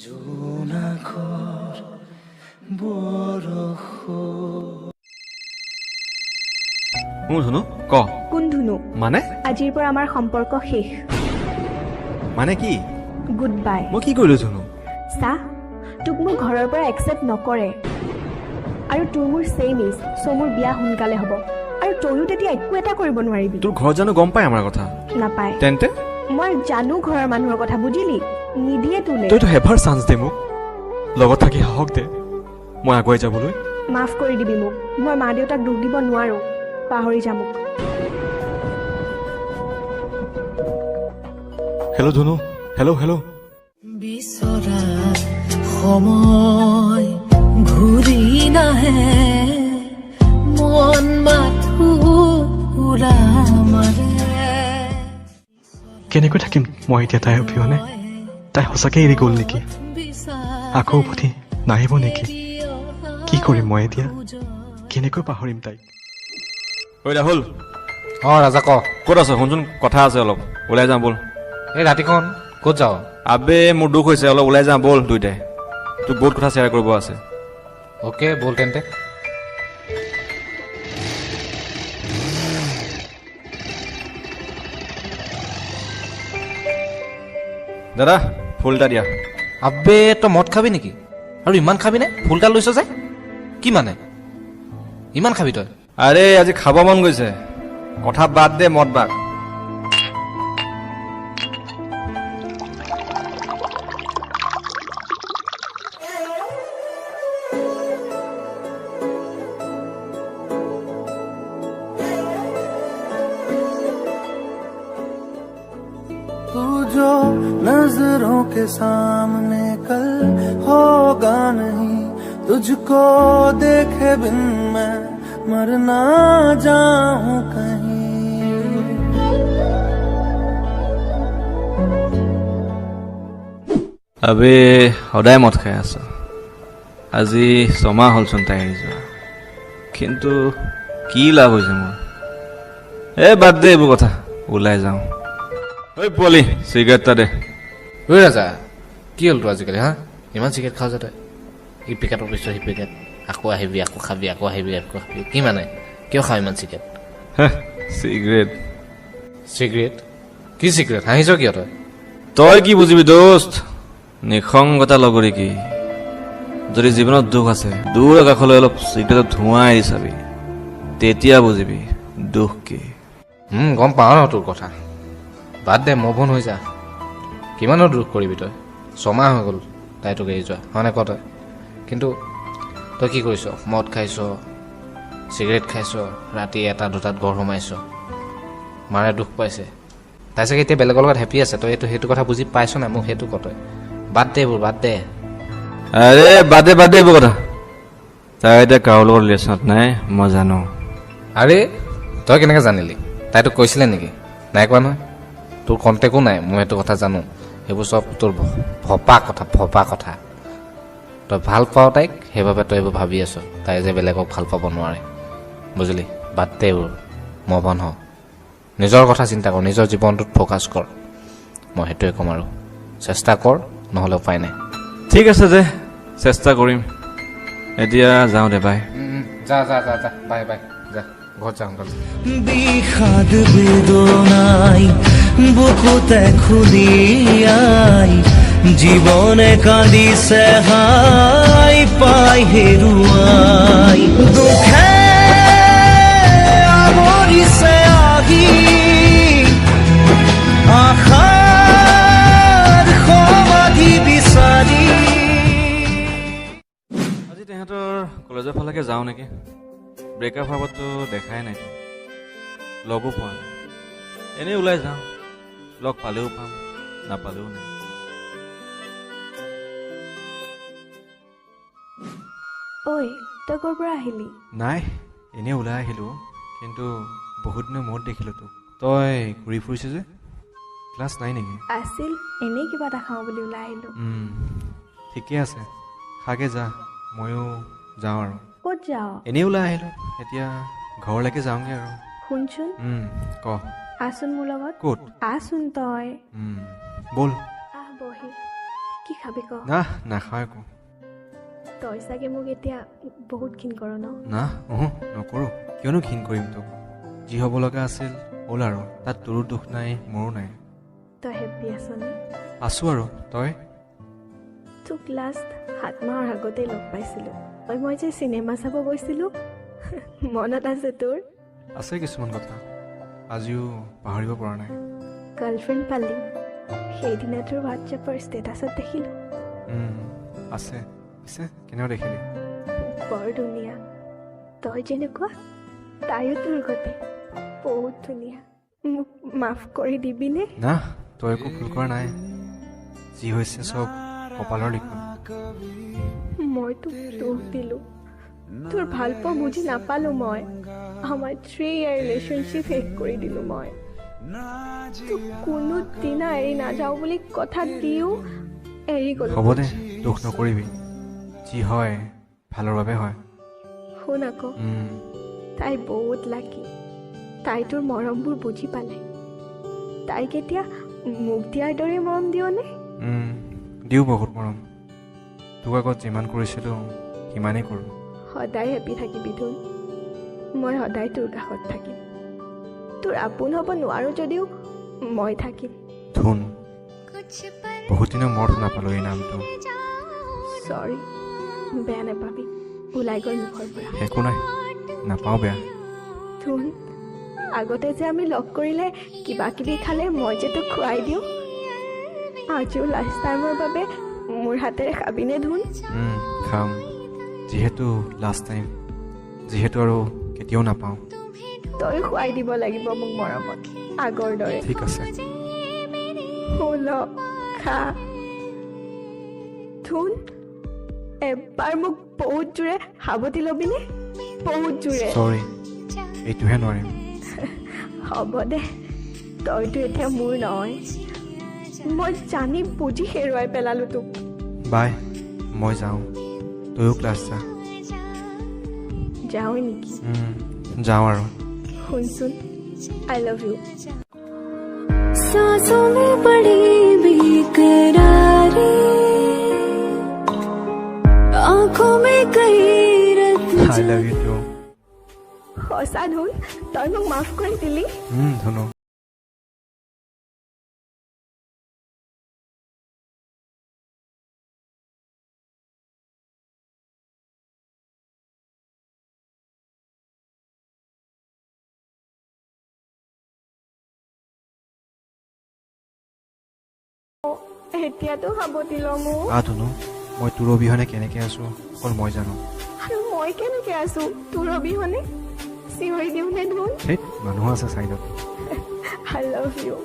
জোনাকৰ বৰষুণ। মোৰ ধুনু ক কোন ধুনু? মানে আজিৰ পৰা আমাৰ সম্পৰ্ক শেষ। মানে কি? Good bye. মই কি কৰিলো ধুনু? চাহ, তোক মোৰ ঘৰৰ পৰা একচেপ্ট নকৰে আৰু তোৰ মোৰ ছেইম এজ, চ' মোৰ বিয়া সোনকালে হ'ব আৰু তইও তেতিয়া একো এটা কৰিব নোৱাৰিবি। তোৰ ঘৰত জানো গম পাই আমাৰ কথা? নাপায়। তেন্তে মই জানো ঘৰৰ মানুহৰ কথা, বুজিলি? নিদিয়ে তোলে। তইতো এবাৰ চান্স দে মোক, লগত থাকি সাহস দে মই আগুৱাই যাবলৈ। মাফ কৰি দিবি মোক, মই মা দেউতাক দুখ দিব নোৱাৰো, পাহৰি যা মোক। হেল্ল' ধুনু, হেল্ল' হেল্ল'। বিচৰা সময় ঘূৰি নাহে, মন মাথো উৰা মাৰে। কেনেকৈ থাকিম মই এতিয়া তাই অবিহনে? তাই সঁচাকৈ এৰি গ'ল নেকি? আকৌ উভতি নাহিব নেকি? কি কৰিম মই এতিয়া? কেনেকৈ পাহৰিম তাইক? ঐ ৰাহুল। ৰাজা ক। ক'ত আছ? শুনচোন, কথা আছে অলপ, ওলাই যাওঁ ব'ল। এই ৰাতিখন ক'ত যাওঁ? আবে মোৰ দুখ হৈছে, অলপ ওলাই যাওঁ ব'ল দুইটাই, তোক বহুত কথা শ্বেয়াৰ কৰিব আছে। অ'কে ব'ল তেন্তে। দাদা ফুল এটা দিয়া। আবে তই মদ খাবি নেকি? আৰু ইমান খাবি নে? ফুলটা লৈছ যে কি মানে? ইমান খাবি তই? আৰে আজি খাব মন গৈছে, কথা বাদ দে, মদ বাদ। तू जो नजरों के सामने कल होगा नहीं, तुझको देखे बिन मैं मर ना जाऊं कहीं। আবে সদায় মদ খাই আছ, আজি ছমাহ হ'লচোন তাই এৰি যোৱা, কিন্তু কি লাভ হৈছে মোৰ? বাদ দে এইবোৰ কথা, ওলাই যাওঁ। ঐ পোৱালি, চিগাৰেট এটা দে। ঐ ৰাজা, কি হ'ল তোৰ আজিকালি হা? ইমান চিগাৰেট খাওঁ যে তই? ই পেকেটৰ পিছত সি পেকেট, আকৌ আহিবি আকৌ খাবি, আকৌ আহিবি আকৌ খাবি, কি মানে? কিয় খাওঁ ইমান চিগাৰেট? চিগাৰেট? চিগাৰেট? কি চিগাৰেট? হাঁহিছ কিয় তই? তই কি বুজিবি দোস্ত, নিসংগতা লগৰী কি? যদি জীৱনত দুখ আছে, দূৰ আকাশলৈ অলপ চিগাৰেটত ধোঁৱা এৰি চাবি, তেতিয়া বুজিবি দুখ কি। গম পাওঁ ন তোৰ কথা, বাদ দে, মভন হৈ যা। কিমানো দুখ কৰিবি তই? ছমাহ হৈ গ'ল তাই তোক এৰি যোৱা, হয় নাই ক তই? কিন্তু তই কি কৰিছ? মদ খাইছ, চিগাৰেট খাইছ, ৰাতি 1-2টাত ঘৰ সোমাইছ, মাৰে দুখ পাইছে, তাই চাগে এতিয়া বেলেগৰ লগত হেপী আছে, তই সেইটো কথা বুজি পাইছ নাই? মোক সেইটো ক তই। বাদ দে এইবোৰ, বাদ দে। আৰে বাদ দে এইবোৰ কথা, তাই এতিয়া কাৰো লগত ৰিলেশ্যনত নাই, মই জানো। আৰে তই কেনেকৈ জানিলি? তাই তোক কৈছিলে নেকি? নাই কোৱা নহয়, তোৰ কণ্টেক্টো নাই, মই সেইটো কথা জানো। সেইবোৰ চব তোৰ ভপা কথা। তই ভাল পাৱ তাইক, সেইবাবে তই এইবোৰ ভাবি আছ, তাই যে বেলেগক ভাল পাব নোৱাৰে, বুজিলি? বাদ দে এইবোৰ, মভন হ, নিজৰ কথা চিন্তা কৰ, নিজৰ জীৱনটোত ফ'কাছ কৰ, মই সেইটোৱে ক'ম। আৰু চেষ্টা কৰ, নহ'লে উপায় নাই। ঠিক আছে দে, চেষ্টা কৰিম। এতিয়া যাওঁ দে, বাই। যা বাই যা, ঘৰত যা সোনকালে। বিষাদ বেদনাই বুকুতে খুলিয়াই, জীৱনে কান্দিছে হাই পাই হেৰুৱাই, দুখে আৱৰিছে আহি, আশাৰ সমাধি বিচাৰি। আজি তেহেঁতৰ কলেজৰ ফালেকে যাওঁ নেকি? ব্ৰেকআপ হোৱাতো দেখাই নাই, লগো পোৱা নাই, এনেই ওলাই যাওঁ, লগ পালেও পাম, নাপালেও নাই। ঐ, তই ক'ৰ পৰা আহিলি? নাই, এনেই ওলাই আহিলোঁ, কিন্তু বহুত দিনৰ মূৰত দেখিলোঁ তোক। তই ঘূৰি ফুৰিছ যে, ক্লাছ নাই নেকি? আছিল, এনেই কিবা এটা খাওঁ বুলি ওলাই আহিলোঁ। ঠিকে আছে, খাগে যা, ময়ো যাওঁ আৰু। ক'ত যাৱ? এনেই ওলাই আহিলোঁ, এতিয়া ঘৰলৈকে যাওঁগৈ আৰু। শুনচোন, ক। আহচোন মোৰ লগত। ক'ত? আহচোন তই। ব'ল। আহ বহি। কি খাবি ক না নাখাওঁ একো তই চাগে মোক এতিয়া বহুত ঘিণ কৰ ন না নকৰোঁ কিয়নো ঘিণ কৰিম তোক যি হ'ব লগা আছিল হ'ল আৰু তাত তোৰো দুখ নাই মোৰো নাই তই হেপ্পী আছনে আছোঁ আৰু তই তোক লাষ্ট 7 মাহৰ আগতেই লগ পাইছিলোঁ তই মই যে চিনেমা চাব গৈছিলোঁ মনত আছে তোৰ আছে কিছুমান কথা আজিও পাহৰিব পৰা নাই গাৰ্লফ্ৰেণ্ড পালি সেইদিনা তোৰ হোৱাটছএপৰ ষ্টেটাছত দেখিলোঁ আছে পিছে কেনেও দেখিলি বৰ ধুনীয়া তই যেনেকুৱা তাইও তোৰ গতে বহুত ধুনীয়া মোক মাফ কৰি দিবিনে না তই একো ভুল কৰা নাই যি হৈছে চব কপালৰ লিখন মই তোক দুখ দিলোঁ তোৰ ভাল পোৱা বুজি নাপালোঁ মই আমাৰ 3 year ৰিলেশ্যনশ্বিপ শেষ কৰি দিলোঁ মই তোক কোনো দিনা এৰি নাযাওঁ বুলি কথা দিও এৰি গ'লোঁ হ'ব দে দুখ নকৰিবি যি হয় ভালৰ বাবে হয় শুন আকৌ তাই বহুত লাকি তাই তোৰ মৰমবোৰ বুজি পালে তাইক এতিয়া মোক দিয়াৰ দৰে মৰম দিয়নে দিওঁ বহুত মৰম তোক আগত যিমান কৰিছিলোঁ সিমানেই কৰোঁ সদায় হেপ্পী থাকিবি ধুন মই সদায় তোৰ কাষত থাকিম তোৰ আপোন হ'ব নোৱাৰোঁ যদিও মই থাকিম ধুন বহুত দিনৰ মূৰত শুনা পালোঁ এই নামটো চৰি বেয়া নাপাবি ওলাই গ'ল মুখৰ পৰা একো নাই নাপাওঁ বেয়া ধুন আগতে যে আমি লগ কৰিলে কিবা কিবি খালে মই যে তোক খুৱাই দিওঁ আজিও লাষ্ট টাইমৰ বাবে মোৰ হাতেৰে খাবিনে ধুন খাম যিহেতু লাষ্ট টাইম যিহেতু আৰু কেতিয়াও নাপাওঁ তই খুৱাই দিব লাগিব মোক মৰমত আগৰ দৰে ঠিক আছে শুল খা ধুন এবাৰ মোক বহুত জোৰে সাৱটি ল'বিনে বহুত জোৰে চৰি এইটোহে নোৱাৰিম হ'ব দে তইতো এতিয়া মোৰ নহয় মই জানি বুজি হেৰুৱাই পেলালোঁ তোক বাই মই যাওঁ তয়ো ক্লাছ যা যাওঁ নেকি যাওঁ আৰু শুনচোন আই লাভ ইউ सांसों में बड़ी बेकरारी आंखों में कई रत्न আই লাভ ইউ টু সঁচা ধুন তই মোক মাফ কৰি দিলি ধুনু এতিয়াতো সাৱটি ল মোক ধুনু মই তোৰ অবিহনে কেনেকৈ আছোঁ অকল মই জানো আৰু মই কেনেকৈ আছোঁ তোৰ অবিহনে চিঞৰি দিওঁনে ধুন সেই মানুহ আছে চাইডত আই লাভ ইউ